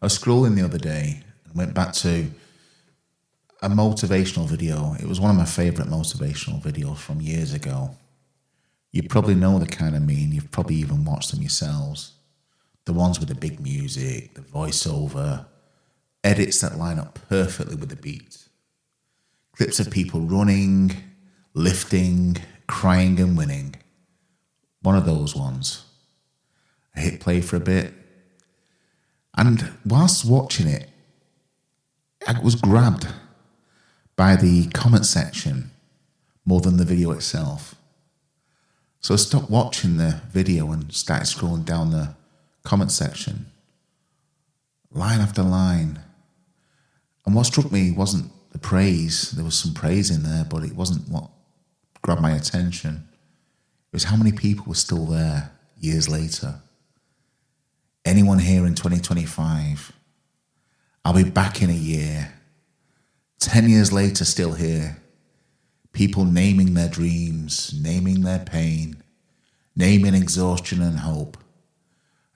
I was scrolling the other day and went back to a motivational video. It was one of my favourite motivational videos from years ago. You probably know the kind I mean. You've probably even watched them yourselves. The ones with the big music, the voiceover, edits that line up perfectly with the beat. Clips of people running, lifting, crying and winning. One of those ones. I hit play for a bit. And whilst watching it, I was grabbed by the comment section more than the video itself. So I stopped watching the video and started scrolling down the comment section, line after line. And what struck me wasn't the praise. There was some praise in there, but it wasn't what grabbed my attention. It was how many people were still there years later. Anyone here in 2025? I'll be back in a year. 10 years later, still here. People naming their dreams, naming their pain, naming exhaustion and hope.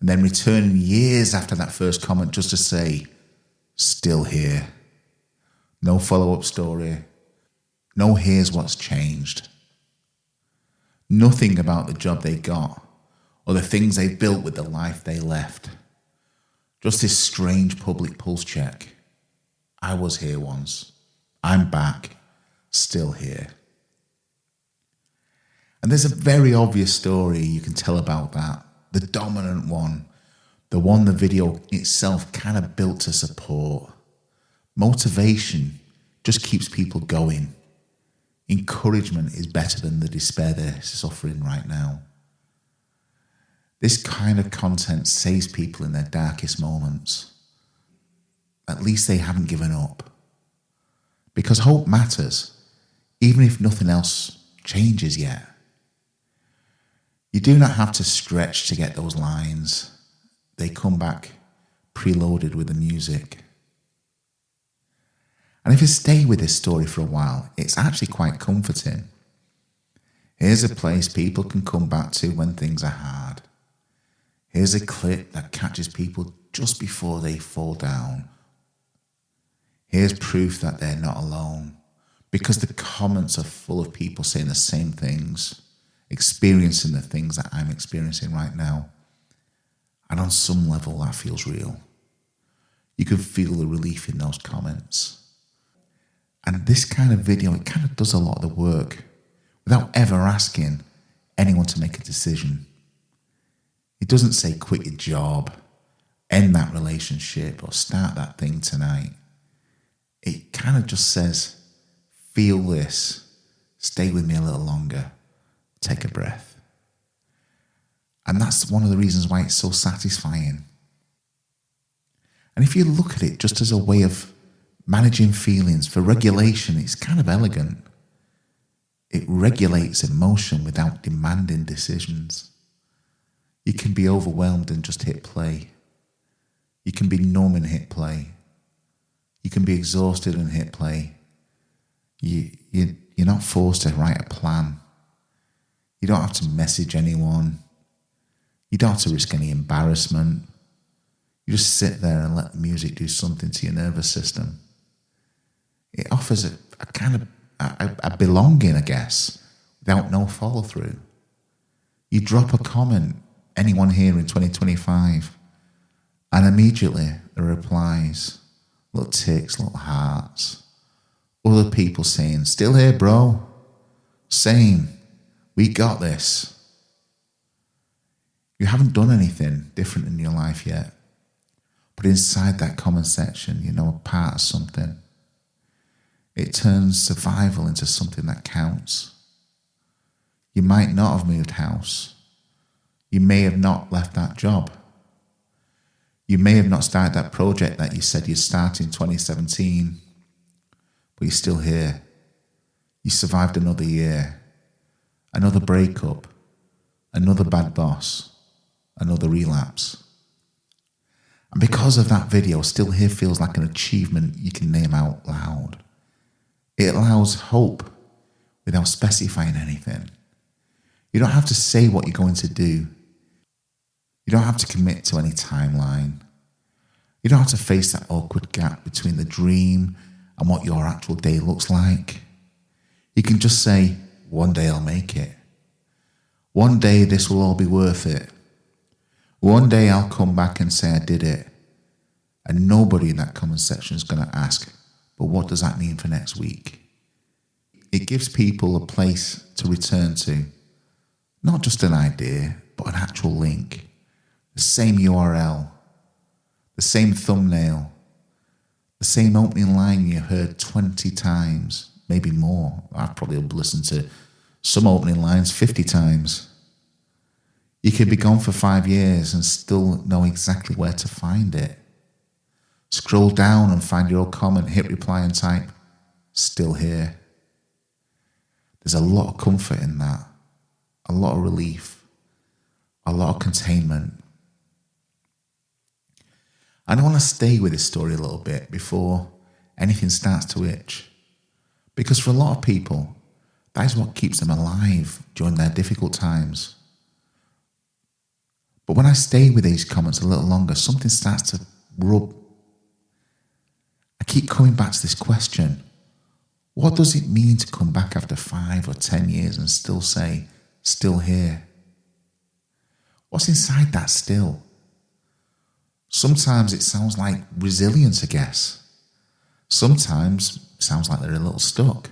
And then returning years after that first comment just to say, still here. No follow-up story. No here's what's changed. Nothing about the job they got or the things they built with the life they left. Just this strange public pulse check. I was here once. I'm back. Still here. And there's a very obvious story you can tell about that. The dominant one. The one the video itself kind of built to support. Motivation just keeps people going. Encouragement is better than the despair they're suffering right now. This kind of content saves people in their darkest moments. At least they haven't given up. Because hope matters, even if nothing else changes yet. You do not have to stretch to get those lines. They come back preloaded with the music. And if you stay with this story for a while, it's actually quite comforting. Here's a place people can come back to when things are hard. Here's a clip that catches people just before they fall down. Here's proof that they're not alone, because the comments are full of people saying the same things, experiencing the things that I'm experiencing right now. And on some level, that feels real. You can feel the relief in those comments. And this kind of video, it kind of does a lot of the work without ever asking anyone to make a decision. It doesn't say quit your job, end that relationship, or start that thing tonight. It kind of just says, feel this, stay with me a little longer, take a breath. And that's one of the reasons why it's so satisfying. And if you look at it just as a way of managing feelings, for regulation, it's kind of elegant. It regulates emotion without demanding decisions. You can be overwhelmed and just hit play. You can be numb and hit play. You can be exhausted and hit play. You're not forced to write a plan. You don't have to message anyone. You don't have to risk any embarrassment. You just sit there and let the music do something to your nervous system. It offers a kind of a belonging, I guess, without no follow through. You drop a comment, anyone here in 2025, and immediately there are replies, little ticks, little hearts, other people saying, still here, bro, same, we got this. You haven't done anything different in your life yet, but inside that comment section, you know, a part of something. It turns survival into something that counts. You might not have moved house. You may have not left that job. You may have not started that project that you said you'd start in 2017, but you're still here. You survived another year, another breakup, another bad boss, another relapse. And because of that video, Still Here feels like an achievement you can name out loud. It allows hope without specifying anything. You don't have to say what you're going to do. You don't have to commit to any timeline. You don't have to face that awkward gap between the dream and what your actual day looks like. You can just say, one day I'll make it. One day this will all be worth it. One day I'll come back and say I did it. And nobody in that comment section is going to ask, but what does that mean for next week? It gives people a place to return to. Not just an idea, but an actual link. The same URL. The same thumbnail. The same opening line you heard 20 times, maybe more. I've probably listened to some opening lines 50 times. You could be gone for 5 years and still know exactly where to find it. Scroll down and find your old comment, hit reply and type, still here. There's a lot of comfort in that, a lot of relief, a lot of containment. I want to stay with this story a little bit before anything starts to itch. Because for a lot of people, that is what keeps them alive during their difficult times. But when I stay with these comments a little longer, something starts to rub. I keep coming back to this question. What does it mean to come back after 5 or 10 years and still say, still here? What's inside that still? Sometimes it sounds like resilience, I guess. Sometimes it sounds like they're a little stuck.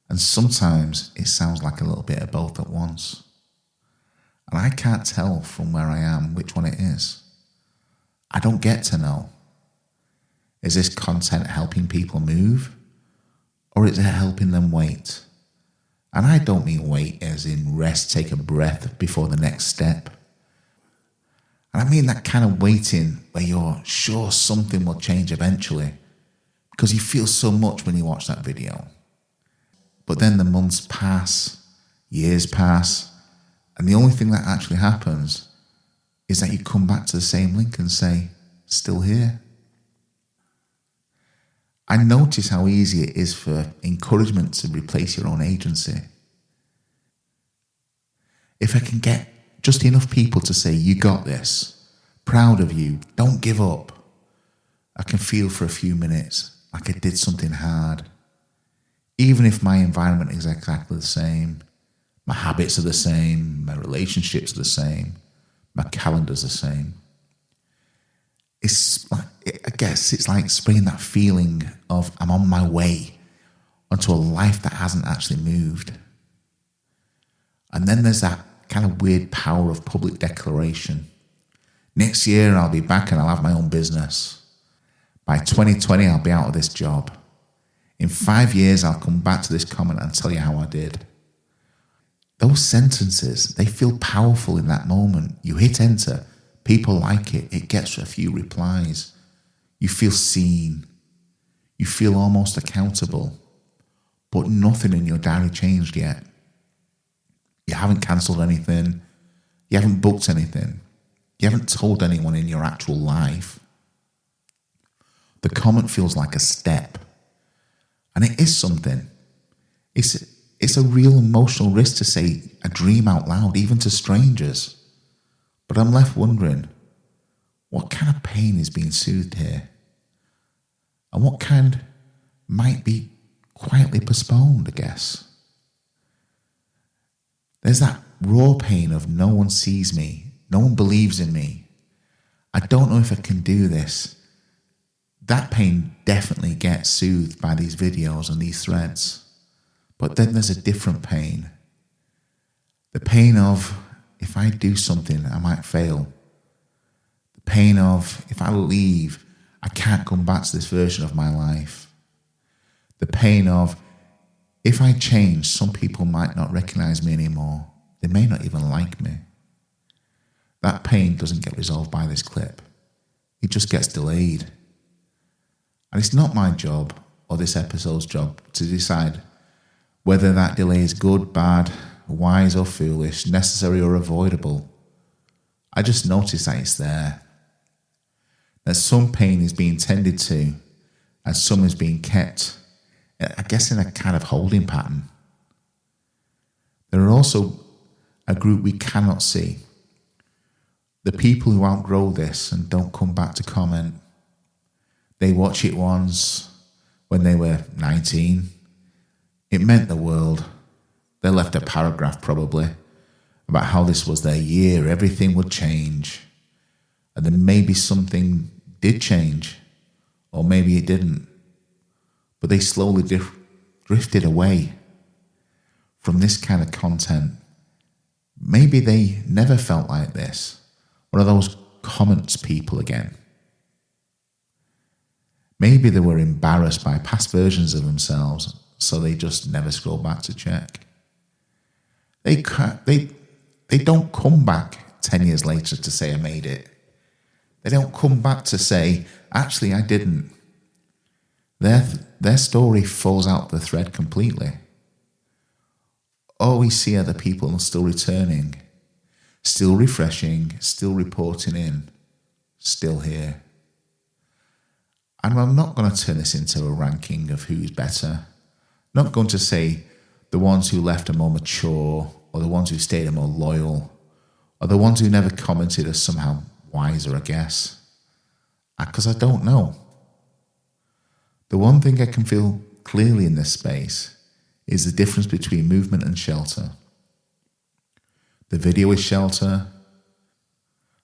And sometimes it sounds like a little bit of both at once. And I can't tell from where I am which one it is. I don't get to know. Is this content helping people move? Or is it helping them wait? And I don't mean wait as in rest, take a breath before the next step. And I mean that kind of waiting where you're sure something will change eventually because you feel so much when you watch that video. But then the months pass, years pass, and the only thing that actually happens is that you come back to the same link and say, still here. I notice how easy it is for encouragement to replace your own agency. If I can get just enough people to say, you got this, proud of you, don't give up, I can feel for a few minutes like I did something hard. Even if my environment is exactly the same, my habits are the same, my relationships are the same, my calendar's the same. It's like, I guess it's like spraying that feeling of I'm on my way onto a life that hasn't actually moved. And then there's that kind of weird power of public declaration. Next year I'll be back and I'll have my own business. By 2020 I'll be out of this job. In 5 years I'll come back to this comment and tell you how I did. Those sentences, they feel powerful in that moment. You hit enter, people like it, it gets a few replies. You feel seen. You feel almost accountable. But nothing in your diary changed yet. You haven't cancelled anything. You haven't booked anything. You haven't told anyone in your actual life. The comment feels like a step. And it is something. It's a real emotional risk to say a dream out loud, even to strangers. But I'm left wondering, what kind of pain is being soothed here? And what kind might be quietly postponed, I guess? There's that raw pain of no one sees me, no one believes in me. I don't know if I can do this. That pain definitely gets soothed by these videos and these threads. But then there's a different pain. The pain of, if I do something, I might fail. The pain of, if I leave, I can't come back to this version of my life. The pain of, if I change, some people might not recognize me anymore. They may not even like me. That pain doesn't get resolved by this clip. It just gets delayed. And it's not my job, or this episode's job, to decide whether that delay is good, bad, wise or foolish, necessary or avoidable. I just notice that it's there. That some pain is being tended to, and some is being kept, I guess, in a kind of holding pattern. There are also a group we cannot see. The people who outgrow this and don't come back to comment. They watch it once when they were 19. It meant the world. They left a paragraph probably about how this was their year, everything would change. And then maybe something did change, or maybe it didn't. But they slowly drifted away from this kind of content. Maybe they never felt like this. One of those comments people again. Maybe they were embarrassed by past versions of themselves, so they just never scroll back to check. They don't come back 10 years later to say I made it. They don't come back to say, actually I didn't. Their story falls out the thread completely. All we see are the people still returning, still refreshing, still reporting in, still here. And I'm not going to turn this into a ranking of who's better. I'm not going to say the ones who left are more mature, or the ones who stayed are more loyal, or the ones who never commented are somehow wiser, I guess. Because I don't know. The one thing I can feel clearly in this space is the difference between movement and shelter. The video is shelter.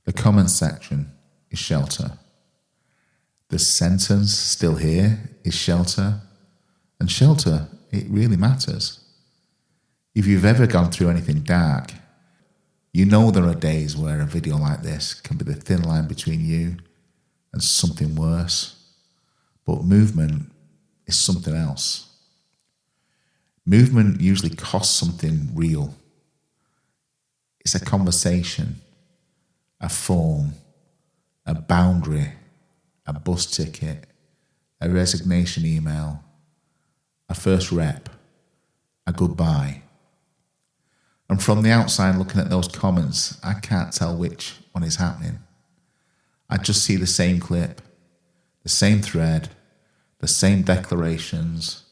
The comment section is shelter. The sentence still here is shelter. And shelter, it really matters. If you've ever gone through anything dark, you know there are days where a video like this can be the thin line between you and something worse. But movement is something else. Movement usually costs something real. It's a conversation, a form, a boundary, a bus ticket, a resignation email, a first rep, a goodbye. And from the outside looking at those comments, I can't tell which one is happening. I just see the same clip, the same thread, the same declarations,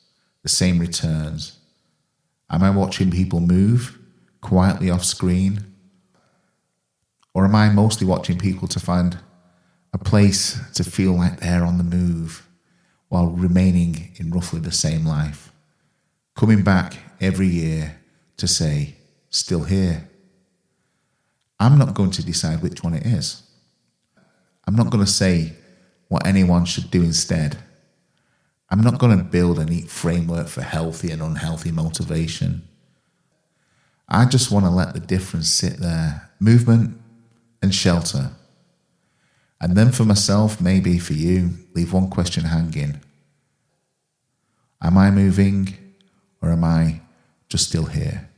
the same returns. Am I watching people move quietly off screen? Or am I mostly watching people to find a place to feel like they're on the move while remaining in roughly the same life? Coming back every year to say, still here. I'm not going to decide which one it is. I'm not going to say what anyone should do instead. I'm not going to build a neat framework for healthy and unhealthy motivation. I just want to let the difference sit there. Movement and shelter. And then for myself, maybe for you, leave one question hanging. Am I moving, or am I just still here?